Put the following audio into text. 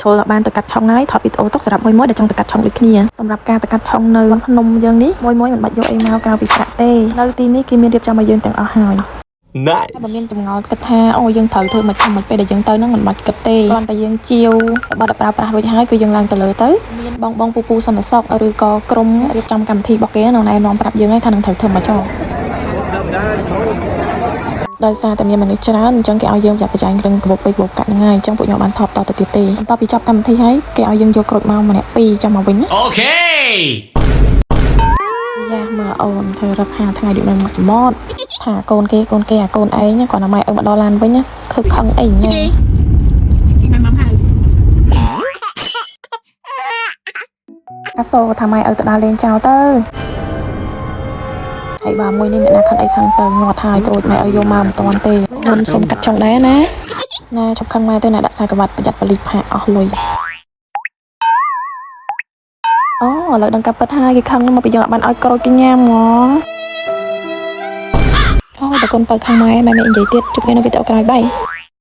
ចូលបានទៅកាត់ឆុងហើយថតវីដេអូទុកសម្រាប់មួយដែលចង់ទៅកាត់ឆុងដូចគ្នាសម្រាប់ការទៅកាត់ឆុងនៅភ្នំយើងនេះមួយមិនបាច់យកអីមកក្រៅពីប្រាក់ទេនៅទីនេះគេមានរៀបចំឲ្យយើងទាំងអស់ហើយបើមានចម្ងល់គិតថាអូយើងត្រូវធ្វើមិនខ្មិចពេលដែលយើងទៅហ្នឹងមិនបាច់គិតទេគ្រាន់តែយើងជាវបត់ប្រើប្រាស់រួចហើយគឺយើងឡើងទៅលើទៅមានបងពូសន្តិសុខឬក៏ក្រុមរៀបចំកម្មវិធីរបស់គេនៅណែនាំប្រាប់យើងហើយថានឹងត្រូវធ្វើមកចោលដោយសារតែមានមនុស្សច្រើនអញ្ចឹងគេឲ្យយើងប្រចាំរឹងក្បោបពេកក្បោបកាត់ហ្នឹងហើយអញ្ចឹងពួកខ្ញុំបានថតតទៅទៀតទេបន្ទាប់ពីចប់កម្មវិធីហើយគេឲ្យយើងយកក្រូចមកម្នាក់2ចាំមកវិញណាអូខេយ៉ាមើលអូនធ្វើរឹក5ថ្ងៃដូចនៅមាត់សមុទ្រថាកូនគេអាកូនឯងគាត់តែម៉ែឲ្យមកដល់ឡានវិញខឹកខឹងអីញ៉ាអាសូថាម៉ែឲ្យទៅដើរលេងចោលទៅហើយបើមួយនេះអ្នកណាខឹងអីខឹងទៅងាត់ហើយក្រូចម៉ែឲ្យយកមកមិនតាន់ទេខ្ញុំសុំកាត់ចុងដែរណាជប់ខឹងម៉ែទៅណាដាក់ខ្សែក្រវ៉ាត់ប្រយ័ត្នប៉លីសផាកអស់លុយអូឥឡូវដឹងកាប់ពិតហើយគេខឹងមកពីយើងអត់បានឲ្យក្រូចគេញ៉ាំហ្មងអូតែកូនបើខឹងម៉ែនិយាយទៀតជួបគ្នានៅវីដេអូក្រោយបាយ